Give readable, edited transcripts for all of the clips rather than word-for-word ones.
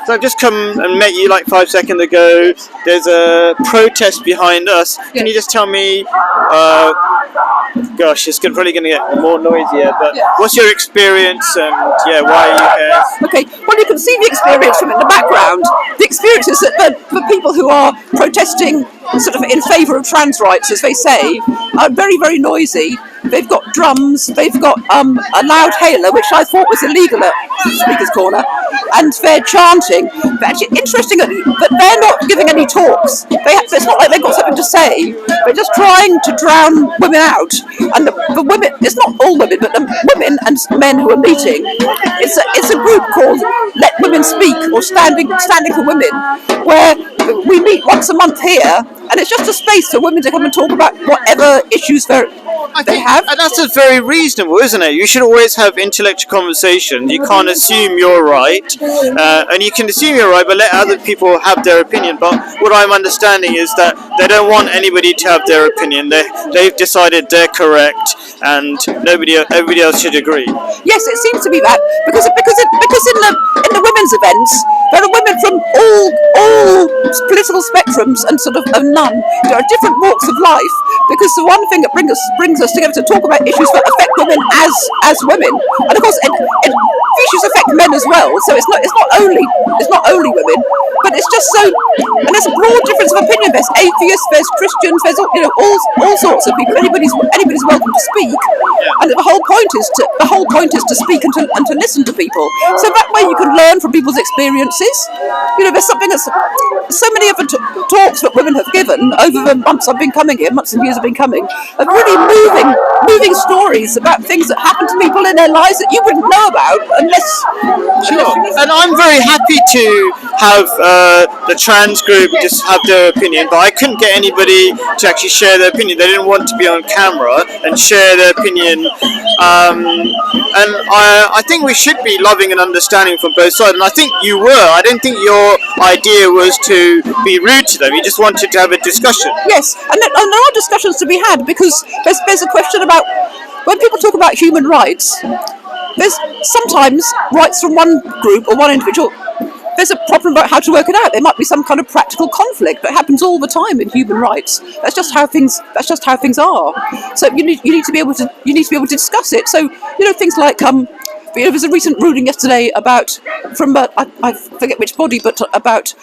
So I've just come and met you like 5 seconds ago. There's a protest behind us. Can you just tell me, gosh, it's probably going to get more noisier, but what's your experience and why are you here? Okay, well, you can see the experience from in the background. The experience is that the people who are protesting sort of in favour of trans rights, as they say, are very, very noisy. They've got drums, they've got a loud hailer, which I thought was illegal at Speaker's Corner, and they're chanting. But actually, interesting that they're not giving any talks. It's not like they've got something to say. They're just trying to drown women out. And the women, it's not all women, but the women and men who are meeting, it's a group called Let Women Speak, or Standing for Women, where we meet once a month here, and it's just a space for women to come and talk about whatever issues they have. And that's very reasonable, isn't it? You should always have intellectual conversation. You can't assume you're right, and you can assume you're right, but let other people have their opinion. But what I'm understanding is that they don't want anybody to have their opinion. They've decided they're correct, and everybody else should agree. Yes, it seems to be that because in the women's events there are women from all political spectrums and sort of none. There are different walks of life, because the one thing that brings us together to talk about issues that affect women as women, and of course issues affect men as well. So it's not only women, but it's just so, and there's a broad difference of opinion. There's atheists, there's Christians, there's all sorts of people. Anybody's welcome to speak, and the whole point is to speak and to listen to people. So that way you can learn from people's experiences. There's something that's so many of the talks that women have given over the months I've been coming here, months and years I've been coming, are really moving stories about things that happen to people in their lives that you wouldn't know about unless. Sure. And I'm very happy to have the trans group just have their opinion, but I couldn't get anybody to actually share their opinion. They didn't want to be on camera and share their opinion. And I think we should be loving and understanding from both sides, and I think you were. I don't think your idea was to be rude to them. You just wanted to have a discussion. Yes, and there are discussions to be had, because there's a question about, when people talk about human rights, there's sometimes rights from one group or one individual. There's a problem about how to work it out. There might be some kind of practical conflict that happens all the time in human rights. That's just how things are. So you need to be able to discuss it. So things like there was a recent ruling yesterday about, from I forget which body, but about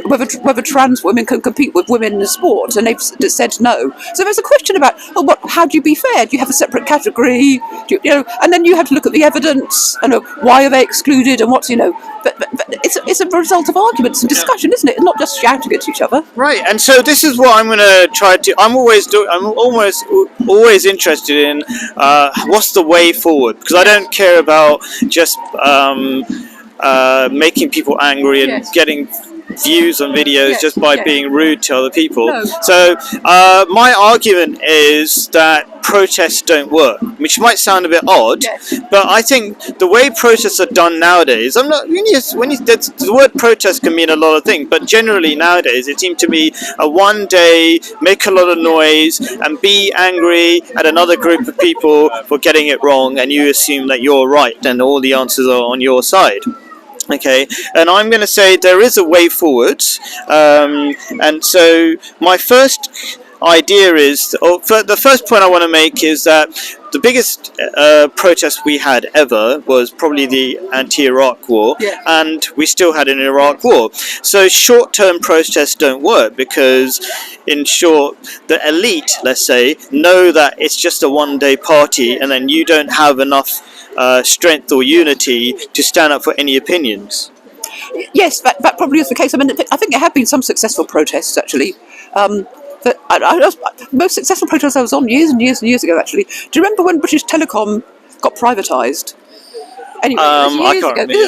whether trans women can compete with women in sport, and they've said no. So there's a question about, how do you be fair? Do you have a separate category? And then you have to look at the evidence and why are they excluded, and what's But it's a result of arguments and discussion, isn't it? It's not just shouting at each other. Right, and so this is what I'm going to try to. I'm always interested in what's the way forward, because I don't care about just making people angry and getting views on videos just by being rude to other people. No. So my argument is that protests don't work, which might sound a bit odd, but I think the way protests are done nowadays, the word protest can mean a lot of things, but generally nowadays it seems to be a one day, make a lot of noise and be angry at another group of people for getting it wrong, and you assume that you're right and all the answers are on your side. Okay, and I'm going to say there is a way forward, and so my first idea is, the first point I want to make is that the biggest protest we had ever was probably the anti-Iraq war, and we still had an Iraq war. So short-term protests don't work, because in short, the elite, let's say, know that it's just a one-day party, and then you don't have enough strength or unity to stand up for any opinions. Yes, that probably is the case. I mean, I think there have been some successful protests, actually. Most successful protests I was on years and years and years ago, actually. Do you remember when British Telecom got privatised? Anyway,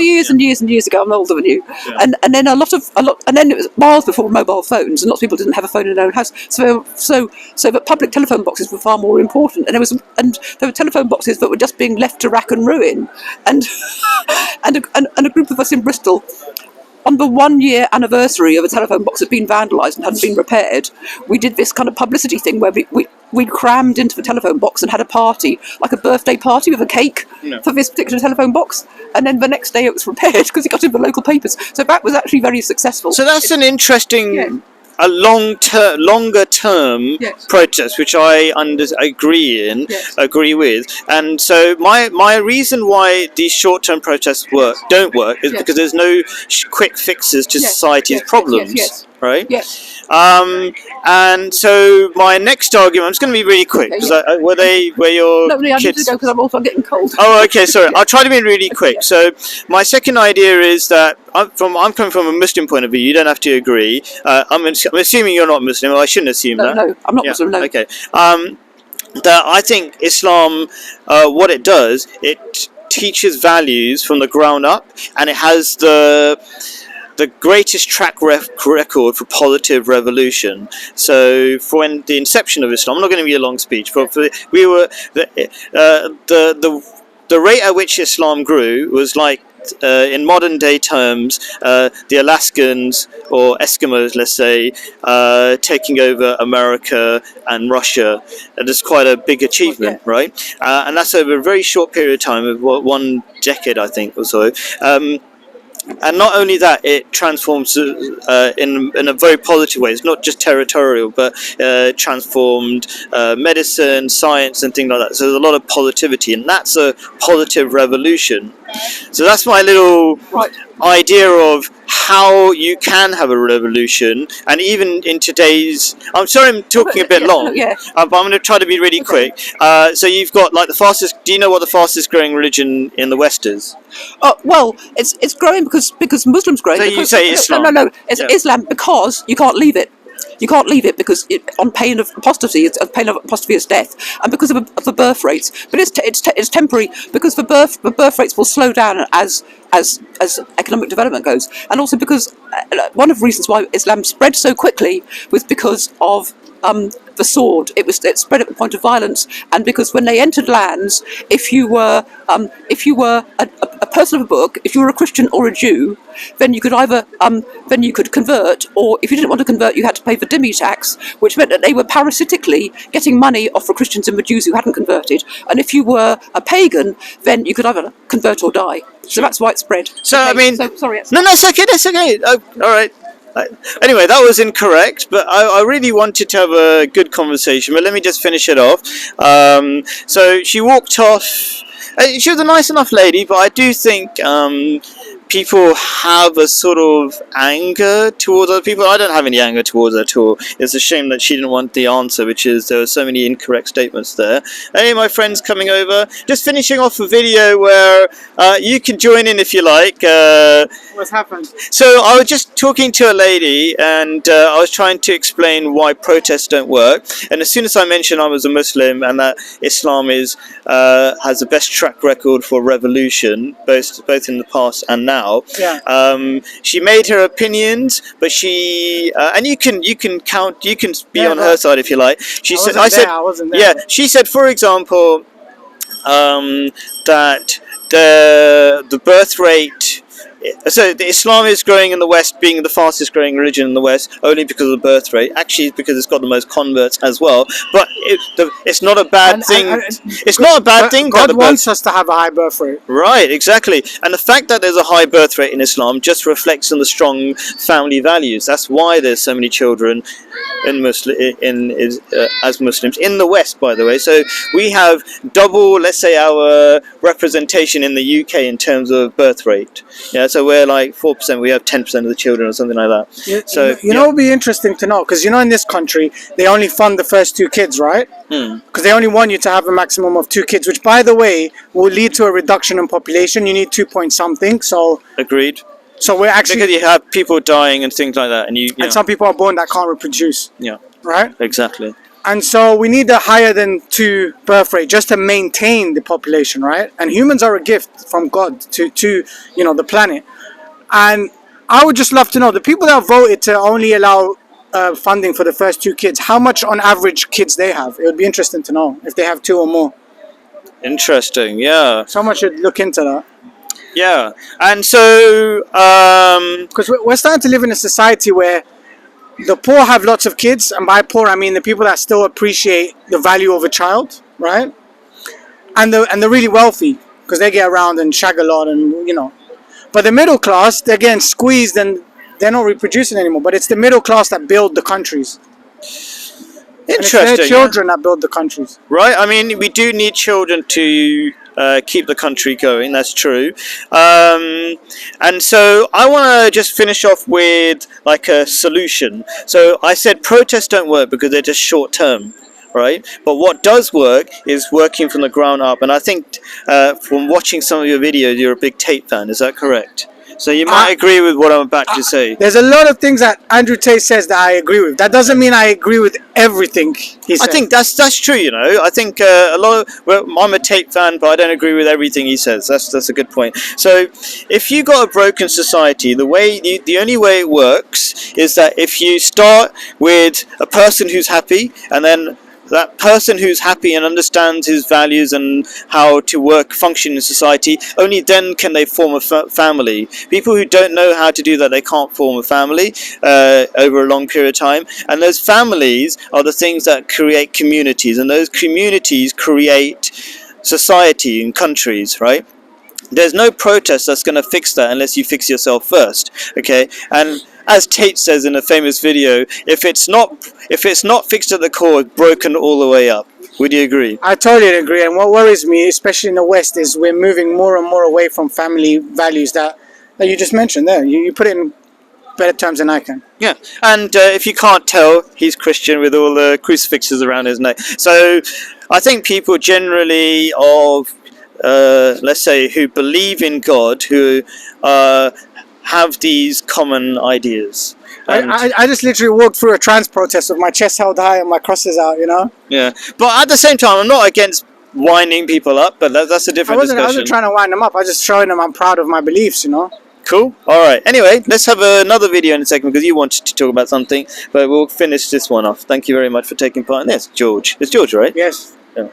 years and years and years ago. I'm older than you, and then and then it was miles before mobile phones, and lots of people didn't have a phone in their own house. So that public telephone boxes were far more important, and there were telephone boxes that were just being left to rack and ruin, and a group of us in Bristol, on the 1 year anniversary of a telephone box had been vandalised and hadn't been repaired, we did this kind of publicity thing where we'd crammed into the telephone box and had a party, like a birthday party with a cake for this particular telephone box. And then the next day it was repaired because it got in the local papers. So that was actually very successful. So that's an interesting, a longer term protest, which I agree with. And so my reason why these short term protests don't work is because there's no quick fixes to society's problems. Right? Yes. And so my next argument, I'm just going to be really quick, because were your No, I need kids... to go because I'm getting cold. Oh, okay, sorry. I'll try to be really quick. So my second idea is that I'm coming from a Muslim point of view. You don't have to agree. I'm assuming you're not Muslim. Well, I shouldn't assume that. No, I'm not Muslim, no. Okay. That I think Islam, what it does, it teaches values from the ground up, and it has the greatest track record for positive revolution. So, for when the inception of Islam, I'm not going to give you a long speech, but we were the rate at which Islam grew was like, in modern day terms, the Alaskans or Eskimos, let's say, taking over America and Russia. And it's quite a big achievement, right? And that's over a very short period of time, of 1 decade, I think, or so. And not only that, it transforms in a very positive way. It's not just territorial, but transformed medicine, science, and things like that. So there's a lot of positivity, and that's a positive revolution. So that's my little idea of how you can have a revolution. And even in today's... I'm sorry I'm talking a bit long, but I'm going to try to be really quick. So you've got like the fastest... Do you know what the fastest growing religion in the West is? Well, it's growing because Muslims growing. So you say Islam? No. It's Islam because you can't leave it. You can't leave it because on pain of apostasy, is death, and because of the birth rates. But it's temporary because the birth rates will slow down as economic development goes, and also because one of the reasons why Islam spread so quickly was because of the sword. It spread at the point of violence, and because when they entered lands, if you were a person of a book, if you were a Christian or a Jew, then you could either convert, or if you didn't want to convert, you had to pay the dhimmi tax, which meant that they were parasitically getting money off the Christians and the Jews who hadn't converted. And if you were a pagan, then you could either convert or die. So that's why it spread. So okay, I mean, sorry. No, it's okay. That's okay. Oh, all right. Anyway, that was incorrect, but I really wanted to have a good conversation, but let me just finish it off. So she walked off. She was a nice enough lady, but I do think people have a sort of anger towards other people. I don't have any anger towards her at all. It's a shame that she didn't want the answer, which is there were so many incorrect statements there. Any of my friends coming over? Just finishing off a video where you can join in if you like. What's happened? So I was just talking to a lady, and I was trying to explain why protests don't work. And as soon as I mentioned I was a Muslim and that Islam has the best track record for revolution, both in the past and now. She made her opinions, but she and you can be on her side if you like. I wasn't there. Yeah, she said, for example, that the birth rate. So the Islam is growing in the West, being the fastest growing religion in the West, only because of the birth rate. Actually, because it's got the most converts as well. But it's not a bad thing. It's not a bad thing. God wants us to have a high birth rate. Right, exactly. And the fact that there's a high birth rate in Islam just reflects on the strong family values. That's why there's so many children as Muslims in the West, by the way. So we have double, let's say, our representation in the UK in terms of birth rate. Yeah, so we're like 4%. We have 10% of the children, or something like that. You know, it would be interesting to know, because in this country they only fund the first 2 kids, right? Because they only want you to have a maximum of 2 kids, which, by the way, will lead to a reduction in population. You need 2 point something. So agreed. So we're actually, because you have people dying and things like that, and some people are born that can't reproduce. Yeah. Right. Exactly. And so we need a higher than 2 birth rate just to maintain the population, right? And humans are a gift from God to the planet. And I would just love to know, the people that voted to only allow funding for the first 2 kids, how much on average kids they have. It would be interesting to know if they have 2 or more. Interesting, yeah. Someone should look into that. Yeah, and so because we're starting to live in a society where the poor have lots of kids, and by poor I mean the people that still appreciate the value of a child, right? And the really wealthy, because they get around and shag a lot, and But the middle class, they're getting squeezed and they're not reproducing anymore. But it's the middle class that build the countries. And it's Interesting. their children that build the countries. Right? I mean, we do need children to keep the country going. That's true. And so I want to just finish off with like a solution. So I said protests don't work because they're just short term. Right, but what does work is working from the ground up, and I think from watching some of your videos, you're a big Tate fan. Is that correct? So you might agree with what I'm about to say. There's a lot of things that Andrew Tate says that I agree with. That doesn't mean I agree with everything he says. I think that's true. I think I'm a Tate fan, but I don't agree with everything he says. That's a good point. So if you got a broken society, the only way it works is that if you start with a person who's happy, and then that person who's happy and understands his values and how to function in society, only then can they form a family. People who don't know how to do that, they can't form a family over a long period of time. And those families are the things that create communities, and those communities create society in countries, right? There's no protest that's going to fix that unless you fix yourself first, okay? And as Tate says in a famous video, if it's not fixed at the core, it's broken all the way up. Would you agree? I totally agree. And what worries me, especially in the West, is we're moving more and more away from family values that you just mentioned there. You put it in better terms than I can. Yeah, and if you can't tell, he's Christian with all the crucifixes around his neck. So I think people generally of, let's say, who believe in God, who have these common ideas. I just literally walked through a trans protest with my chest held high and my crosses out, Yeah, but at the same time, I'm not against winding people up, but that's a different discussion. I wasn't trying to wind them up. I was just showing them I'm proud of my beliefs, Cool. All right. Anyway, let's have another video in a second because you wanted to talk about something, but we'll finish this one off. Thank you very much for taking part in this, George. It's George, right? Yes. Yeah.